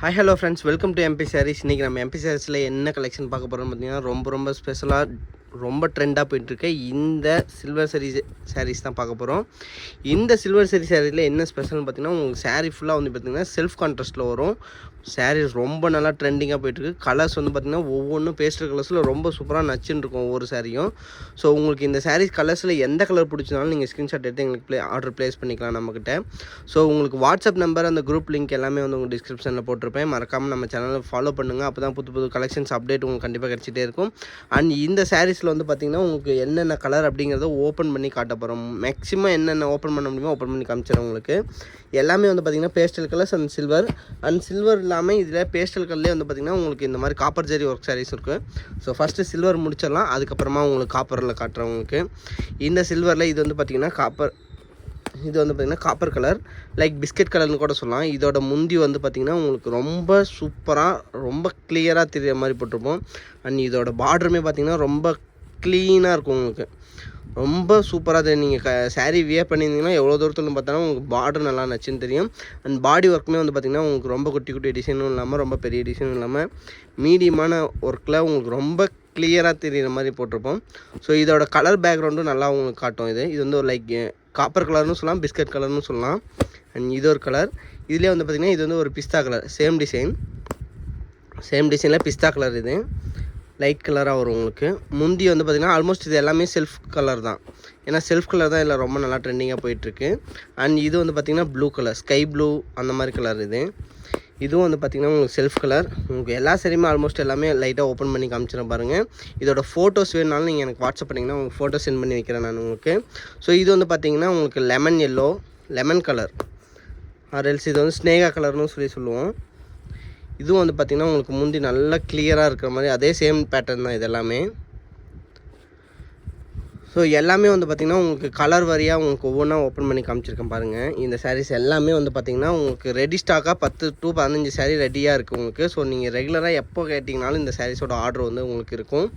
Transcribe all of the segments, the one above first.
Hi hello friends, welcome to MP Sarees. இன்றைக்கி நம்ம MP சாரீஸில் என்ன கலெக்ஷன் பார்க்க போகிறோம்னு பார்த்தீங்கன்னா ரொம்ப ஸ்பெஷலாக ரொம்ப ட்ரெண்டாக போயிட்டுருக்க இந்த சில்வர் சாரீஸ் தான் பார்க்க போகிறோம். இந்த சில்வர் சாரியில் என்ன ஸ்பெஷல்னு பார்த்தீங்கன்னா, உங்களுக்கு சாரீ ஃபுல்லாக வந்து பார்த்திங்கன்னா செல்ஃப் கான்ட்ராஸ்ட்டில் வரும். சாரீஸ் ரொம்ப நல்லா ட்ரெண்டிங்காக போயிட்டுருக்கு. கலர்ஸ் வந்து பார்த்திங்கன்னா ஒவ்வொன்றும் பேஸ்டல் கலர்ஸில் ரொம்ப சூப்பராக நச்சுன்னு இருக்கும் ஒவ்வொரு சாரியும். ஸோ உங்களுக்கு இந்த சாரீஸ் கலர்ஸில் எந்த கலர் பிடிச்சினாலும் நீங்கள் ஸ்க்ரீன்ஷாட் எடுத்து எங்களுக்கு ஆர்டர் ப்ளேஸ் பண்ணிக்கலாம் நம்மக்கிட்ட. ஸோ உங்களுக்கு வாட்ஸ்அப் நம்பர், அந்த குரூப் லிங்க் எல்லாமே வந்து உங்கள் டிஸ்கிரிப்ஷனில் போட்டிருப்பேன். மறக்காமல் நம்ம சேனலை ஃபாலோ பண்ணுங்கள். அப்போ தான் புது கலெக்ஷன்ஸ் அப்டேட் உங்களுக்கு கண்டிப்பாக கிடச்சிட்டே இருக்கும். அண்ட் இந்த சாரீஸில் வந்து பார்த்திங்கன்னா உங்களுக்கு என்னென்ன கலர் அப்படிங்கிறத ஓப்பன் பண்ணி காட்ட போகிறோம். மேக்ஸிமம் என்னென்ன ஓப்பன் பண்ண முடியுமோ ஓப்பன் பண்ணி காமிச்சிடும். உங்களுக்கு எல்லாமே வந்து பார்த்திங்கன்னா பேஸ்டல் கலர்ஸ் அண்ட் சில்வர் இல்லாமல் இதில் பேஸ்டல் கலர்லேயே வந்து பார்த்திங்கன்னா உங்களுக்கு இந்த மாதிரி காப்பர் ஜெரி ஒர்க் சாரீஸ் இருக்குது. ஸோ ஃபஸ்ட்டு சில்வர் முடிச்சிடலாம், அதுக்கப்புறமா உங்களுக்கு காப்பரில் காட்டுறேன். உங்களுக்கு இந்த சில்வரில் இது வந்து பார்த்திங்கன்னா இது வந்து பார்த்திங்கன்னா காப்பர் கலர், லைக் பிஸ்கட் கலர்னு கூட சொல்லலாம். இதோட முந்தி வந்து பார்த்திங்கன்னா உங்களுக்கு ரொம்ப சூப்பராக ரொம்ப கிளியராக தெரிகிற மாதிரி போட்டிருப்போம். அண்ட் இதோட பார்டருமே பார்த்திங்கன்னா ரொம்ப க்ளீனாக இருக்கும். உங்களுக்கு ரொம்ப சூப்பராக தெரியும். நீங்கள் சாரீ வியர் பண்ணியிருந்தீங்கன்னா எவ்வளோ தூரத்தில் பார்த்தாலும் உங்களுக்கு பார்டர் நல்லா நச்சுன்னு தெரியும். அண்ட் பாடி ஒர்க்குமே வந்து பார்த்திங்கன்னா உங்களுக்கு ரொம்ப குட்டி டிசைனும் இல்லாமல் ரொம்ப பெரிய டிசைனும் இல்லாமல் மீடியமான ஒர்க்கில் உங்களுக்கு ரொம்ப கிளியராக தெரிகிற மாதிரி போட்டிருப்போம். ஸோ இதோட கலர் பேக்ரவுண்டும் நல்லா உங்களுக்கு காட்டும். இது வந்து ஒரு லைக் காப்பர் கலர்னு சொல்லலாம், பிஸ்கட் கலர்னு சொல்லலாம். அண்ட் இது ஒரு கலர். இதுலேயே வந்து பார்த்திங்கன்னா இது வந்து ஒரு பிஸ்தா கலர், சேம் டிசைனில் பிஸ்தா கலர். இது லைட் கலராக வரும். உங்களுக்கு முந்தி வந்து பார்த்திங்கன்னா ஆல்மோஸ்ட் இது எல்லாமே செல்ஃப் கலர் தான். ஏன்னா செல்ஃப் கலர் தான் இதில் ரொம்ப நல்லா ட்ரெண்டிங்காக போயிட்டுருக்கு. அண்ட் இது வந்து பார்த்திங்கன்னா ப்ளூ கலர், ஸ்கை ப்ளூ அந்த மாதிரி கலர். இதுவும் வந்து பார்த்திங்கன்னா உங்களுக்கு செல்ஃப் கலர். உங்களுக்கு எல்லா சரியுமே ஆல்மோஸ்ட் எல்லாமே லைட்டாக ஓப்பன் பண்ணி காமிச்சிடும் பாருங்கள். இதோட ஃபோட்டோஸ் வேணுனாலும் நீங்கள் எனக்கு வாட்ஸ்அப் பண்ணிங்கன்னா உங்களுக்கு ஃபோட்டோ சென்ட் பண்ணி வைக்கிறேன் நான் உங்களுக்கு. ஸோ இது வந்து பார்த்திங்கன்னா உங்களுக்கு லெமன் கலர் ஆர்எல்ஸ் இது வந்து ஸ்னேகா கலர்னு சொல்லுவோம். இதுவும் வந்து பார்த்திங்கன்னா உங்களுக்கு முந்தி நல்லா கிளியராக இருக்கிற மாதிரி அதே சேம் பேட்டர்ன் தான் இது எல்லாமே. ஸோ எல்லாமே வந்து பார்த்திங்கன்னா உங்களுக்கு கலர் வரியாக உங்களுக்கு ஒவ்வொன்றா ஓப்பன் பண்ணி காமிச்சிருக்கேன் பாருங்கள். இந்த சாரீஸ் எல்லாமே வந்து பார்த்திங்கன்னா உங்களுக்கு ரெடி ஸ்டாக்காக 10 to 15 சாரீ ரெடியாக இருக்குது உங்களுக்கு. ஸோ நீங்கள் ரெகுலராக எப்போ கேட்டிங்கனாலும் இந்த சாரீஸோட ஆர்டர் வந்து உங்களுக்கு இருக்கும்.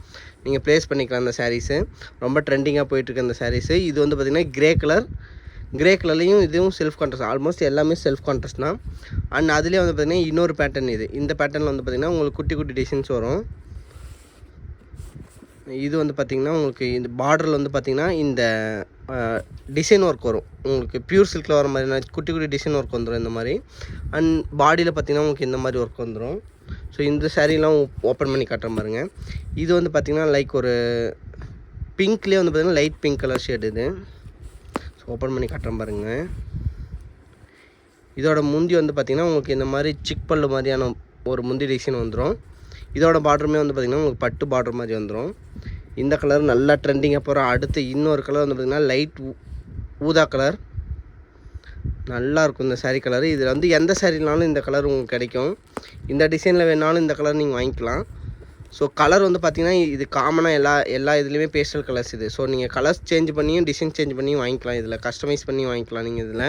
நீங்கள் ப்ளேஸ் பண்ணிக்கலாம். இந்த சாரீஸு ரொம்ப ட்ரெண்டிங்காக போயிட்டுருக்கு. இந்த சாரீஸு இது வந்து பார்த்திங்கன்னா கிரே கலர்லேயும் இதுவும் செல்ஃப் கான்ட்ராஸ்ட், ஆல்மோஸ்ட் எல்லாமே செல்ஃப் கான்ட்ராஸ்ட் தான். அண்ட் அதுலேயே வந்து பார்த்திங்கன்னா இன்னொரு பேட்டர்ன். இந்த பேட்டர்னில் வந்து பார்த்திங்கன்னா உங்களுக்கு குட்டி டிசைன்ஸ் வரும். இது வந்து பார்த்திங்கன்னா உங்களுக்கு இந்த பார்டரில் வந்து பார்த்திங்கன்னா இந்த டிசைன் ஒர்க் வரும். உங்களுக்கு பியூர் சில்கில் வர மாதிரி குட்டி டிசைன் ஒர்க் வந்துடும் இந்த மாதிரி. அண்ட் பாடியில் பார்த்திங்கன்னா உங்களுக்கு இந்த மாதிரி ஒர்க் வந்துடும். ஸோ இந்த சாரீலாம் ஓப்பன் பண்ணி காட்டுற பாருங்க. இது வந்து பார்த்திங்கன்னா லைக் ஒரு பிங்க்லேயே வந்து பார்த்திங்கன்னா லைட் பிங்க் கலர் ஷேட். இது ஸோ ஓப்பன் பண்ணி காட்டுற பாருங்கள். இதோட முந்தி வந்து பார்த்திங்கன்னா உங்களுக்கு இந்த மாதிரி சிக் பல்லு மாதிரியான ஒரு முந்தி டிசைன் வந்துடும். இதோட பார்டருமே வந்து பார்த்திங்கன்னா உங்களுக்கு பட்டு பார்டர் மாதிரி வந்துடும். இந்த கலர் நல்லா ட்ரெண்டிங்காக போகிற அடுத்து இன்னொரு கலர் வந்து பார்த்திங்கன்னா லைட் ஊதா கலர். நல்லாயிருக்கும் இந்த சாரீ கலர். இதில் வந்து எந்த சாரீனாலும் இந்த கலர் உங்களுக்கு கிடைக்கும். இந்த டிசைனில் வேணாலும் இந்த கலர் நீங்கள் வாங்கிக்கலாம். ஸோ கலர் வந்து பார்த்திங்கன்னா இது காமனாக எல்லா இதுலேயுமே பேஸ்டல் கலர்ஸ் இது. ஸோ நீங்கள் கலர்ஸ் சேஞ்ச் பண்ணியும் டிசைன் சேஞ்ச் பண்ணியும் வாங்கிக்கலாம். இதில் கஸ்டமைஸ் பண்ணி வாங்கிக்கலாம் நீங்கள் இதில்.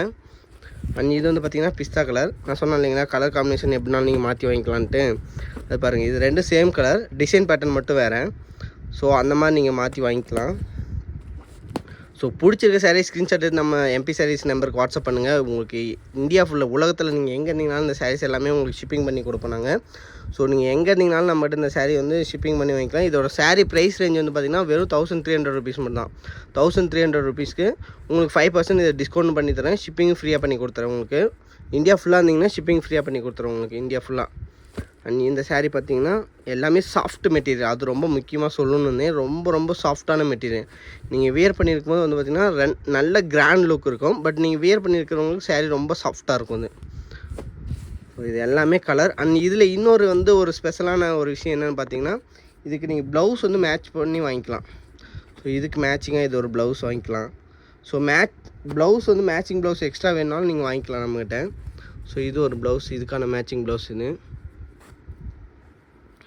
அண்ட் இது வந்து பார்த்திங்கன்னா பிஸ்தா கலர். நான் சொன்னேன் இல்லைங்களா கலர் காம்பினேஷன் எப்படினாலும் நீங்கள் மாற்றி வாங்கிக்கலான்ட்டு. அது பாருங்கள், இது ரெண்டும் சேம் கலர், டிசைன் பேட்டர்ன் மட்டும் வேறு. ஸோ அந்த மாதிரி நீங்கள் மாற்றி வாங்கிக்கலாம். ஸோ பிடிச்சிருக்க சாரீ ஸ்க்ரீன்ஷாட் எடுத்து நம்ம எம்பி சாரீஸ் நம்பருக்கு வாட்ஸ்அப் பண்ணுங்கள். உங்களுக்கு இந்தியா ஃபுல்லாக உலகத்தில் நீங்கள் எங்கே இருந்தீங்கனாலும் இந்த சாரீஸ் எல்லாமே உங்களுக்கு ஷிப்பிங் பண்ணி கொடுப்போம் நாங்கள். ஸோ நீங்கள் எங்கே இருந்தீங்கனாலும் நம்மகிட்ட இந்த சாரீ வந்து ஷிப்பிங் பண்ணி வாங்கிக்கலாம். இதோட சாரீ ப்ரைஸ் ரேஞ்ச் வந்து பார்த்திங்கன்னா வெறும் 1300 rupees மட்டும் தான். 1300 rupeesக்கு உங்களுக்கு 5% இதை டிஸ்கவுண்ட் பண்ணி தரேன். ஷிப்பிங் ஃப்ரீயாக பண்ணி கொடுத்துறேன் உங்களுக்கு. இந்தியா ஃபுல்லாக இருந்தீங்கன்னா ஷிப்பிங் ஃப்ரீயாக பண்ணி கொடுத்துறேன் உங்களுக்கு இந்தியா ஃபுல்லாக. அண்ட் இந்த சாரீ பார்த்திங்கன்னா எல்லாமே சாஃப்ட் மெட்டீரியல். அது ரொம்ப முக்கியமாக சொல்லணுன்னே ரொம்ப சாஃப்டான மெட்டீரியல். நீங்கள் வியர் பண்ணியிருக்கும் போது வந்து பார்த்திங்கன்னா நல்ல கிராண்ட் லுக் இருக்கும். பட் நீங்கள் வியர் பண்ணியிருக்கிறவங்களுக்கு சாரீ ரொம்ப சாஃப்டாக இருக்கும். இது எல்லாமே கலர். அண்ட் இதில் இன்னொரு வந்து ஒரு ஸ்பெஷலான ஒரு விஷயம் என்னென்னு பார்த்தீங்கன்னா, இதுக்கு நீங்கள் ப்ளவுஸ் வந்து மேட்ச் பண்ணி வாங்கிக்கலாம். ஸோ இதுக்கு மேட்சிங்காக இது ஒரு ப்ளவுஸ் வாங்கிக்கலாம். ஸோ ப்ளவுஸ் வந்து மேட்சிங் ப்ளவுஸ் எக்ஸ்ட்ரா வேணுனாலும் நீங்கள் வாங்கிக்கலாம் நம்மக்கிட்ட. ஸோ இது ஒரு ப்ளவுஸ், இதுக்கான மேட்சிங் ப்ளவுஸ்.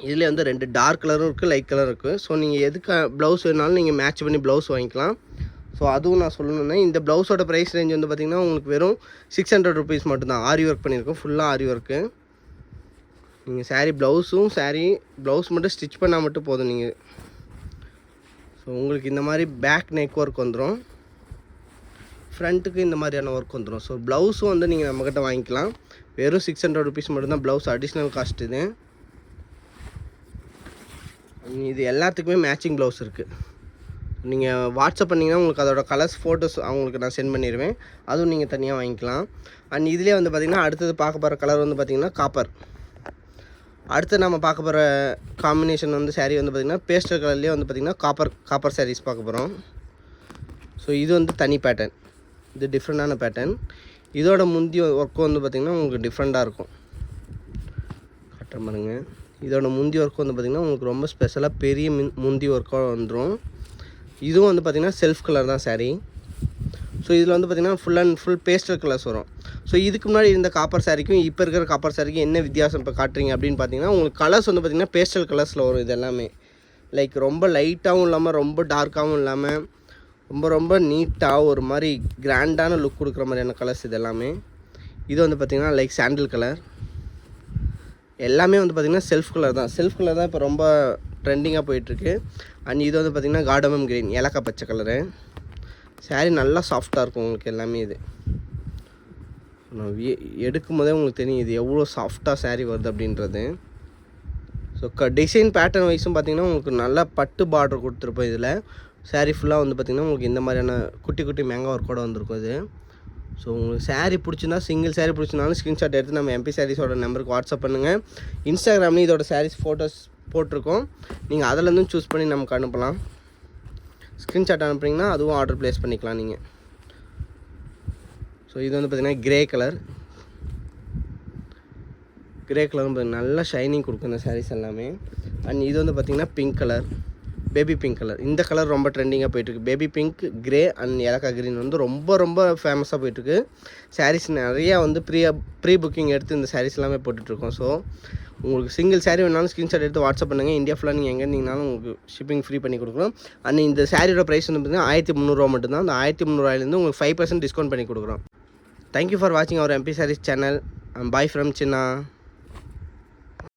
இதில் வந்து 2 டார்க் கலரும் இருக்குது, லைட் கலரும் இருக்குது. ஸோ நீங்கள் எதுக்கு ப்ளவுஸ் வேணுனாலும் நீங்கள் மேட்ச் பண்ணி ப்ளவுஸ் வாங்கிக்கலாம். ஸோ அதுவும் நான் சொல்லணுன்னா இந்த ப்ளவுஸோட ப்ரைஸ் ரேஞ்ச் வந்து பார்த்திங்கன்னா உங்களுக்கு வெறும் 600 rupees மட்டும்தான். ஆரி ஒர்க் பண்ணியிருக்கோம், ஃபுல்லாக ஆரி ஒர்க்கு. நீங்கள் ப்ளவுஸ் மட்டும் ஸ்டிச் பண்ணால் மட்டும் போதும் நீங்கள். ஸோ உங்களுக்கு இந்த மாதிரி பேக் நெக் ஒர்க் வந்துடும், ஃப்ரண்ட்டுக்கு இந்த மாதிரியான ஒர்க் வந்துடும். ஸோ ப்ளவுஸும் வந்து நீங்கள் நம்மக்கிட்ட வாங்கிக்கலாம். வெறும் 600 ருபீஸ் மட்டும்தான் ப்ளவுஸ், அடிஷ்னல் காஸ்ட் இது. இது எல்லாத்துக்குமே மேட்சிங் ப்ளவுஸ் இருக்குது. நீங்கள் வாட்ஸ்அப் பண்ணிங்கன்னா உங்களுக்கு அதோட கலர்ஸ் ஃபோட்டோஸ் அவங்களுக்கு நான் சென்ட் பண்ணிடுவேன், அதுவும் நீங்கள் தனியாக வாங்கிக்கலாம். அண்ட் இதிலே வந்து பார்த்திங்கன்னா அடுத்தது பார்க்க போகிற கலர் வந்து பார்த்திங்கன்னா காப்பர். அடுத்து நம்ம பார்க்க போகிற காம்பினேஷன் வந்து சாரீ வந்து பார்த்திங்கன்னா பேஸ்டல் கலர்லேயே வந்து பார்த்திங்கன்னா காப்பர் சாரீஸ் பார்க்க போகிறோம். ஸோ இது வந்து தனி பேட்டர்ன், இது டிஃப்ரெண்ட்டான பேட்டர்ன். இதோட முந்தி ஒர்க்கு வந்து பார்த்திங்கன்னா உங்களுக்கு டிஃப்ரெண்ட்டாக இருக்கும். கட்ட பாருங்க, இதோட முந்தி ஒர்க்கு வந்து பார்த்திங்கன்னா உங்களுக்கு ரொம்ப ஸ்பெஷலாக பெரிய முந்தி ஒர்க்காக வந்துடும். இதுவும் வந்து பார்த்திங்கன்னா செல்ஃப் கலர் தான் சாரீ. ஸோ இதில் வந்து பார்த்திங்கன்னா full and full pastel colours வரும். ஸோ இதுக்கு முன்னாடி இருந்த காப்பர் சாரிக்கும் இப்போ இருக்கிற காப்பர் சாரிக்கும் என்ன வித்தியாசம் இப்போ காட்டுறீங்க அப்படின்னு பார்த்தீங்கன்னா, உங்களுக்கு கலர்ஸ் வந்து பார்த்திங்கன்னா பேஸ்டல் கலர்ஸில் வரும். இது எல்லாமே லைக் ரொம்ப லைட்டாகவும் இல்லாமல் ரொம்ப டார்க்காகவும் இல்லாமல் ரொம்ப ரொம்ப நீட்டாக ஒரு மாதிரி கிராண்டான லுக் கொடுக்குற மாதிரியான கலர்ஸ் இது எல்லாமே. இது வந்து பார்த்திங்கன்னா லைக் சாண்டில் கலர். எல்லாமே வந்து பார்த்திங்கன்னா செல்ஃப் கலர் தான் இப்போ ரொம்ப ட்ரெண்டிங்காக போயிட்டுருக்கு. அண்ட் இது வந்து பார்த்திங்கன்னா கார்டமம் க்ரீன், ஏலக்காய் பச்சை கலரு. சாரீ நல்லா சாஃப்டாக இருக்கும் உங்களுக்கு எல்லாமே. இது நான் எடுக்கும் போதே உங்களுக்கு தெரியும் இது எவ்வளோ சாஃப்டாக சாரீ வருது அப்படின்றது. ஸோ டிசைன் பேட்டர்ன் வைஸும் பார்த்திங்கன்னா உங்களுக்கு நல்லா பட்டு பார்டர் கொடுத்துருப்போம். இதில் சாரீ ஃபுல்லாக வந்து பார்த்திங்கன்னா உங்களுக்கு இந்த மாதிரியான குட்டி குட்டி மேங்கா ஒர்க்கோட வந்திருக்கும் இது. ஸோ உங்களுக்கு சாரீ பிடிச்சிருந்தா, சிங்கிள் சாரீ பிடிச்சிருந்தாலும் ஸ்க்ரீன்ஷாட் எடுத்து நம்ம MP சாரீஸோட நம்பருக்கு வாட்ஸ்அப் பண்ணுங்கள். இன்ஸ்டாகிராம்லேயும் இதோட சாரீஸ் ஃபோட்டோஸ் போட்டிருக்கோம், நீங்கள் அதிலேருந்து சூஸ் பண்ணி நமக்கு அனுப்பலாம். ஸ்க்ரீன்ஷாட் அனுப்புனீங்கன்னா அதுவும் ஆர்டர் ப்ளேஸ் பண்ணிக்கலாம் நீங்கள். ஸோ இது வந்து பார்த்திங்கன்னா கிரே கலர் வந்து நல்லா ஷைனிங் கொடுக்கும் இந்த சாரீஸ் எல்லாமே. அண்ட் இது வந்து பார்த்திங்கன்னா pink colour, baby pink colour. இந்த கலர் ரொம்ப ட்ரெண்டிங்காக போயிட்டுருக்கு. பேபி பிங்க், கிரே அண்ட் ஏலக்காய் க்ரீன் வந்து ரொம்ப ரொம்ப ஃபேமஸாக போயிட்டுருக்கு. சாரீஸ் நிறையா வந்து ப்ரீ புக்கிங் எடுத்து இந்த சாரீஸ் எல்லாமே போட்டுட்ருக்கோம். ஸோ உங்களுக்கு சிங்கிள் சாரீ வேணாலும் ஸ்க்ரீன்ஷாட் எடுத்து வாட்ஸ்அப் பண்ணுங்கள். இந்தியா ஃபுல்லாக நீங்கள் எங்கே இருந்தீங்கனாலும் உங்களுக்கு ஷிப்பிங் ஃப்ரீ பண்ணி கொடுக்குறோம். அண்ட் இந்த சாரியோட ப்ரைஸ் வந்து பார்த்திங்கன்னா 1300 மட்டும்தான். அந்த 1300 உங்களுக்கு 5% டிஸ்கவுண்ட் பண்ணி கொடுக்குறோம். தேங்க்யூ ஃபார் வாட்சிங் our MP Sarees channel. Bye from Chinna.